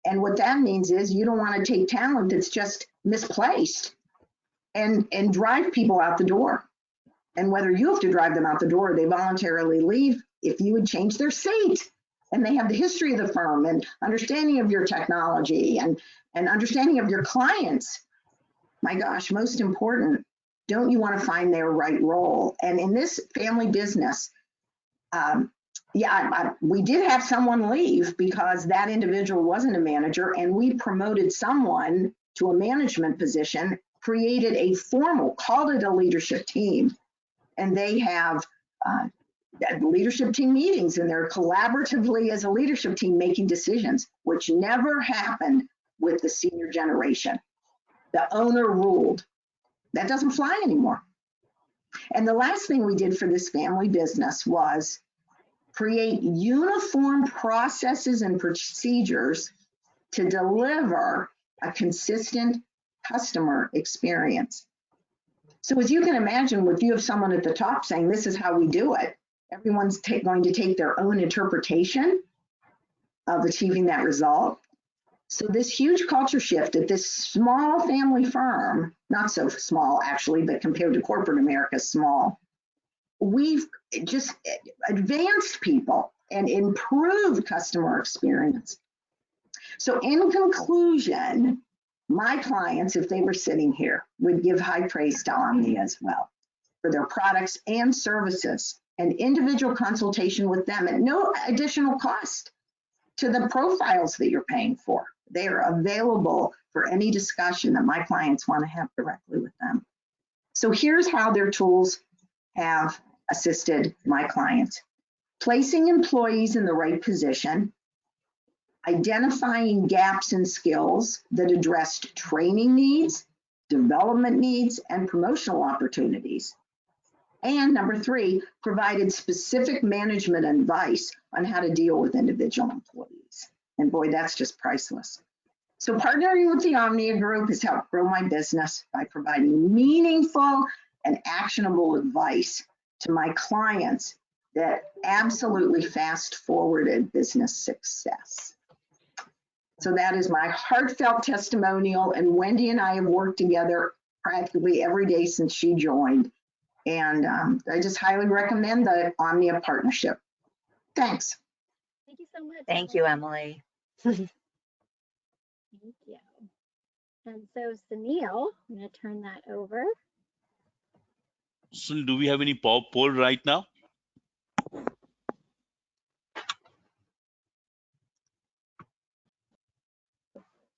And what that means is you don't want to take talent that's just misplaced and drive people out the door. And whether you have to drive them out the door or they voluntarily leave, if you would change their seat and they have the history of the firm and understanding of your technology and understanding of your clients, my gosh, most important, don't you want to find their right role? And in this family business, we did have someone leave because that individual wasn't a manager, and we promoted someone to a management position, created a formal, called it a leadership team, and they have leadership team meetings, and they're collaboratively as a leadership team making decisions, which never happened with the senior generation. The owner ruled. That doesn't fly anymore. And the last thing we did for this family business was create uniform processes and procedures to deliver a consistent customer experience. So as you can imagine, if you have someone at the top saying, this is how we do it, everyone's going to take their own interpretation of achieving that result. So this huge culture shift at this small family firm, not so small actually, but compared to corporate America, small, we've just advanced people and improved customer experience. So in conclusion, my clients, if they were sitting here, would give high praise to Omnia as well for their products and services, and individual consultation with them at no additional cost to the profiles that you're paying for. They are available for any discussion that my clients want to have directly with them. So here's how their tools have assisted my clients. Placing employees in the right position, identifying gaps in skills that addressed training needs, development needs, and promotional opportunities. And number 3, provided specific management advice on how to deal with individual employees. And boy, that's just priceless. So partnering with the Omnia Group has helped grow my business by providing meaningful and actionable advice to my clients that absolutely fast-forwarded business success. So that is my heartfelt testimonial, and Wendy and I have worked together practically every day since she joined. And I just highly recommend the Omnia partnership. Thanks. Thank you so much. Thank you, Emily. Thank you. And so Sunil, I'm going to turn that over. So do we have any poll right now?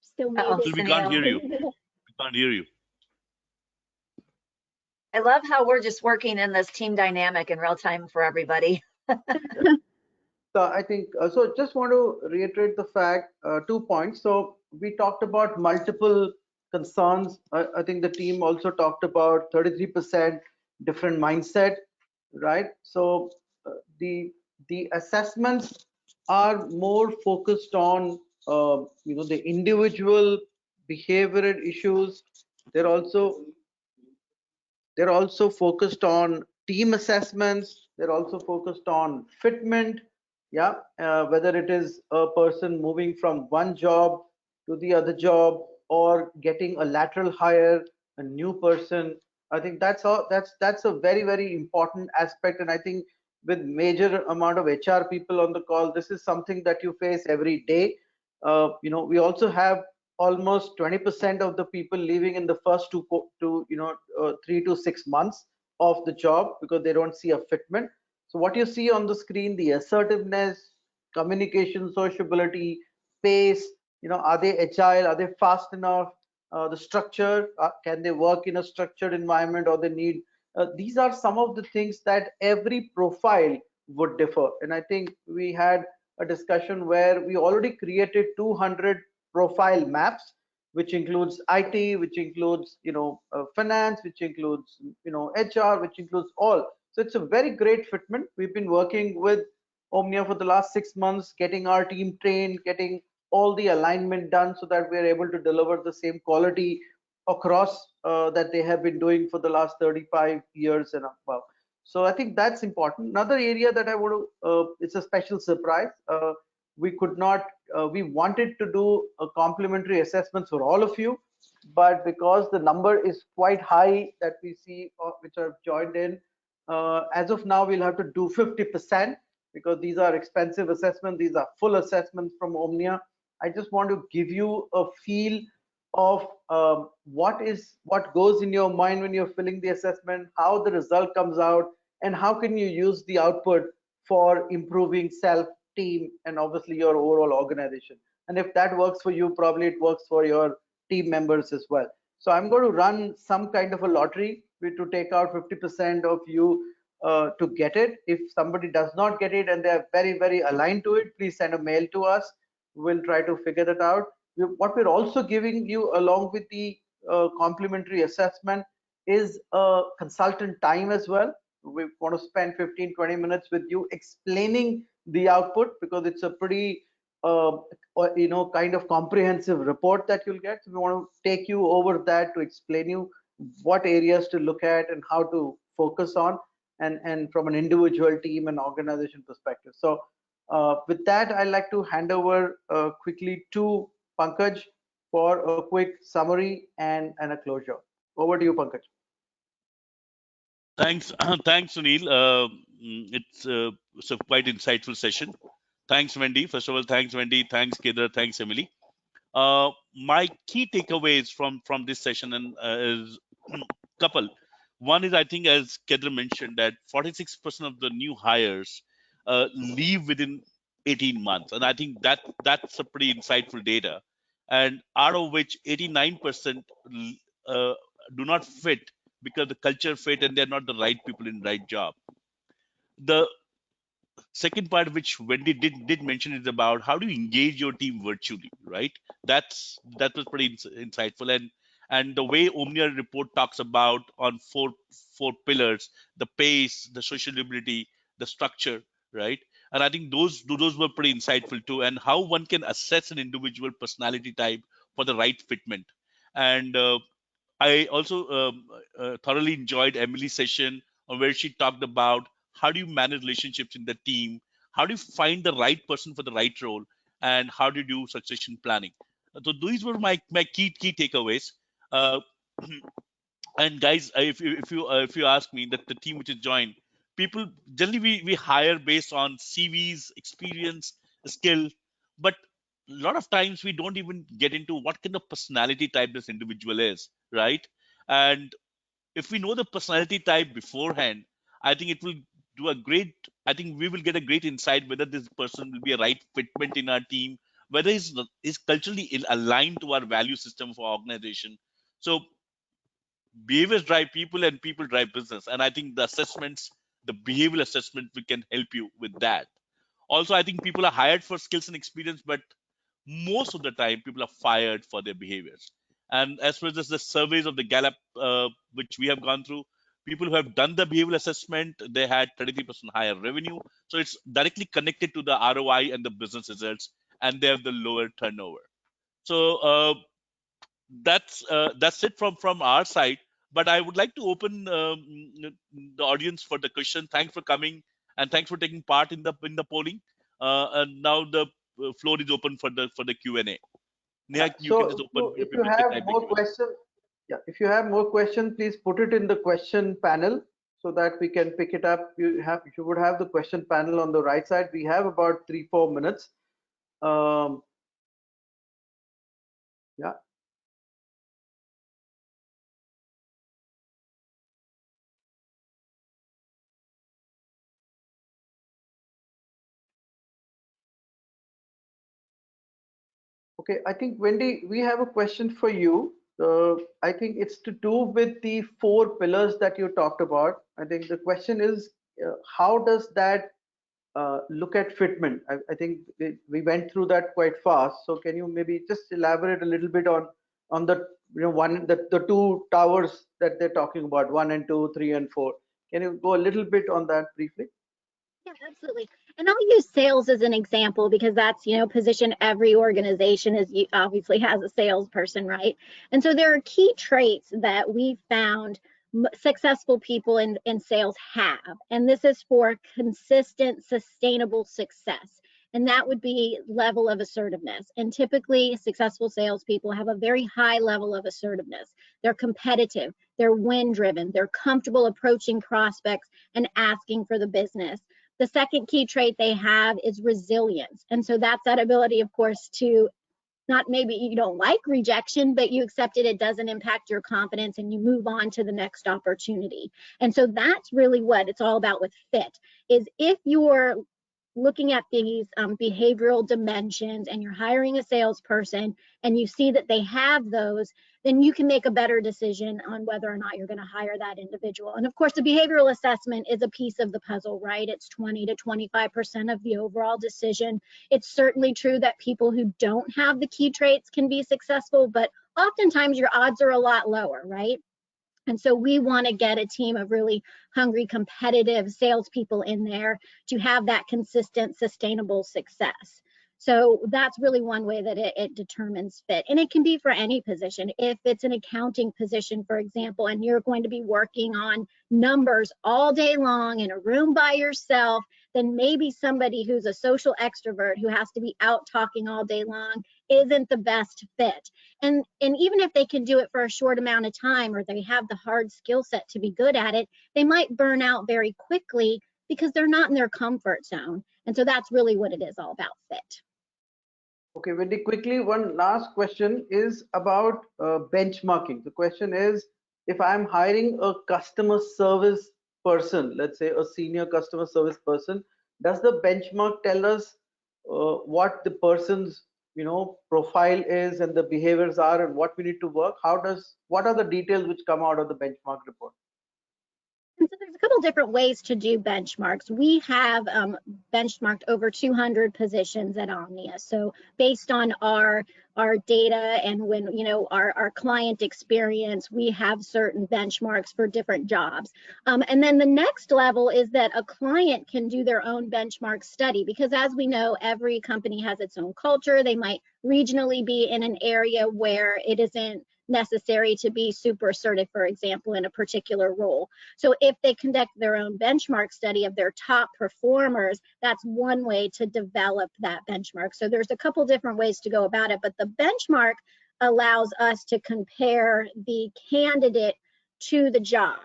Still Uh-oh, muted. We can't Sunil. hear you. We can't hear you. I love how we're just working in this team dynamic in real time for everybody. So I think, so just want to reiterate the fact, 2 points. So we talked about multiple concerns. I think the team also talked about 33% different mindset, right? So the assessments are more focused on, the individual behavioral issues. They're also focused on team assessments. They're also focused on fitment. Yeah, whether it is a person moving from one job to the other job or getting a lateral hire, a new person. I think that's a very, very important aspect. And I think with major amount of HR people on the call, this is something that you face every day. We also have almost 20% of the people leaving in the first 3 to 6 months of the job because they don't see a fitment. So what you see on the screen, the assertiveness, communication, sociability, pace, are they agile? Are they fast enough? The structure, can they work in a structured environment, or they need, these are some of the things that every profile would differ. And I think we had a discussion where we already created 200 profile maps, which includes IT, which includes, finance, which includes, HR, which includes all. So it's a very great fitment. We've been working with Omnia for the last 6 months, getting our team trained, getting all the alignment done so that we're able to deliver the same quality across that they have been doing for the last 35 years and above. So I think that's important. Another area that I want to, it's a special surprise. We could not, we wanted to do a complimentary assessments for all of you, but because the number is quite high that we see which are joined in, as of now, we'll have to do 50% because these are expensive assessments. These are full assessments from Omnia. I just want to give you a feel of what goes in your mind when you're filling the assessment, how the result comes out, and how can you use the output for improving self, team, and obviously your overall organization. And if that works for you, probably it works for your team members as well. So I'm going to run some kind of a lottery to take out 50% of you to get it. If somebody does not get it and they're very, very aligned to it, please send a mail to us. We'll try to figure that out. What we're also giving you along with the complimentary assessment is consultant time as well. We want to spend 15-20 minutes with you explaining the output because it's a pretty kind of comprehensive report that you'll get. So we want to take you over that to explain you what areas to look at and how to focus on, and from an individual team and organization perspective. So with that, I'd like to hand over quickly to Pankaj for a quick summary and a closure. Over to you, Pankaj. Thanks, thanks, Sunil. It's a quite insightful session. Thanks, Wendy. First of all, thanks, Wendy. Thanks, Kedar. Thanks, Emily. My key takeaways from this session is couple. One is, I think, as Kedar mentioned, that 46% of the new hires leave within 18 months, and I think that's a pretty insightful data. And out of which 89% do not fit because the culture fit and they're not the right people in the right job. The second part, which Wendy did mention, is about how do you engage your team virtually, right? That was pretty insightful. And the way Omnia report talks about on four pillars: the pace, the sociability, the structure, right? And I think those were pretty insightful too. And how one can assess an individual personality type for the right fitment. And I also thoroughly enjoyed Emily's session on where she talked about how do you manage relationships in the team, how do you find the right person for the right role, and how do you do succession planning. So these were my key takeaways. Uh, and guys, if you ask me, that the team which is joined, people generally we hire based on CVs, experience, skill, but a lot of times we don't even get into what kind of personality type this individual is, right? And if we know the personality type beforehand, I think it will do a great, I think we will get a great insight whether this person will be a right fitment in our team, whether he's culturally aligned to our value system of our organization. So behaviors drive people and people drive business. And I think the assessments, the behavioral assessment, we can help you with that. Also, I think people are hired for skills and experience, but most of the time people are fired for their behaviors. And as far as the surveys of the Gallup, which we have gone through, people who have done the behavioral assessment, they had 33% higher revenue. So it's directly connected to the ROI and the business results, and they have the lower turnover. So that's it from our side. But I would like to open the audience for the question. Thanks for coming, and thanks for taking part in the polling. And now the floor is open for the Q&A. Neha, you can just open. So if you People can have type the more Q&A. questions, yeah, if you have more questions, please put it in the question panel so that we can pick it up. You would have the question panel on the right side. We have about 3-4 minutes. Yeah. Okay, I think Wendy, we have a question for you. I think it's to do with the 4 pillars that you talked about. I think the question is, how does that look at fitment? I think we went through that quite fast. So can you maybe just elaborate a little bit on the the 2 towers that they're talking about, 1 and 2, 3 and 4? Can you go a little bit on that briefly? Yeah, absolutely. And I'll use sales as an example because that's, position every organization is obviously has a salesperson, right? And so there are key traits that we found successful people in sales have. And this is for consistent, sustainable success. And that would be level of assertiveness. And typically, successful salespeople have a very high level of assertiveness. They're competitive, they're win driven, they're comfortable approaching prospects and asking for the business. The second key trait they have is resilience. And so that's that ability, of course, to not maybe you don't like rejection, but you accept it, it doesn't impact your confidence and you move on to the next opportunity. And so that's really what it's all about with fit, is if you're looking at these behavioral dimensions and you're hiring a salesperson and you see that they have those, then you can make a better decision on whether or not you're going to hire that individual. And of course, the behavioral assessment is a piece of the puzzle, right? It's 20 to 25% of the overall decision. It's certainly true that people who don't have the key traits can be successful, but oftentimes your odds are a lot lower, right? And so we want to get a team of really hungry, competitive salespeople in there to have that consistent, sustainable success. So that's really one way that it determines fit. And it can be for any position. If it's an accounting position, for example, and you're going to be working on numbers all day long in a room by yourself, then maybe somebody who's a social extrovert who has to be out talking all day long isn't the best fit. And even if they can do it for a short amount of time or they have the hard skill set to be good at it, they might burn out very quickly because they're not in their comfort zone. And so that's really what it is all about, fit. Okay, Wendy, quickly, one last question is about benchmarking. The question is, if I'm hiring a customer service person, let's say a senior customer service person, does the benchmark tell us what the person's profile is and the behaviors are and what we need to work? What are the details which come out of the benchmark report? And so there's a couple different ways to do benchmarks. We have benchmarked over 200 positions at Omnia. So based on our data and when, you know, our client experience, we have certain benchmarks for different jobs. And then the next level is that a client can do their own benchmark study, because as we know, every company has its own culture. They might regionally be in an area where it isn't necessary to be super assertive, for example, in a particular role. So if they conduct their own benchmark study of their top performers, that's one way to develop that benchmark. So there's a couple different ways to go about it, but the benchmark allows us to compare the candidate to the job.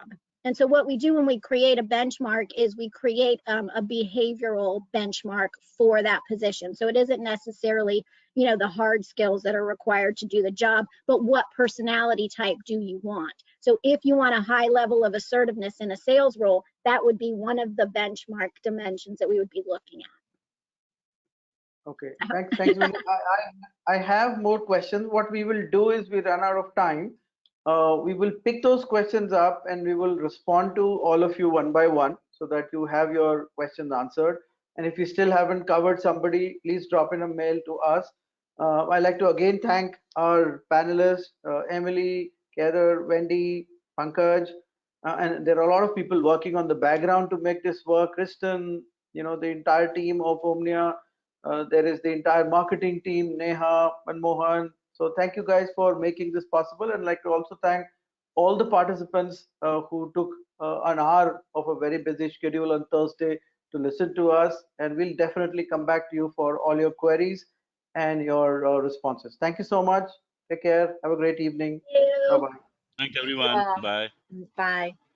And so what we do when we create a benchmark is we create a behavioral benchmark for that position. So it isn't necessarily, you know, the hard skills that are required to do the job, but what personality type do you want? So if you want a high level of assertiveness in a sales role, that would be one of the benchmark dimensions that we would be looking at. Okay, thanks. Wendy. I have more questions. What we will do is we run out of time. We will pick those questions up and we will respond to all of you one by one so that you have your questions answered. And if you still haven't covered somebody, please drop in a mail to us. I'd like to again thank our panelists, Emily, Kedar, Wendy, Pankaj, and there are a lot of people working on the background to make this work. Kristen, you know, the entire team of Omnia. There is the entire marketing team, Neha, Manmohan. So thank you guys for making this possible. And I'd like to also thank all the participants who took an hour of a very busy schedule on Thursday to listen to us. And we'll definitely come back to you for all your queries and your responses. Thank you so much. Take care. Have a great evening. Thank you. Bye-bye. Thanks, everyone. Yeah. Bye. Bye.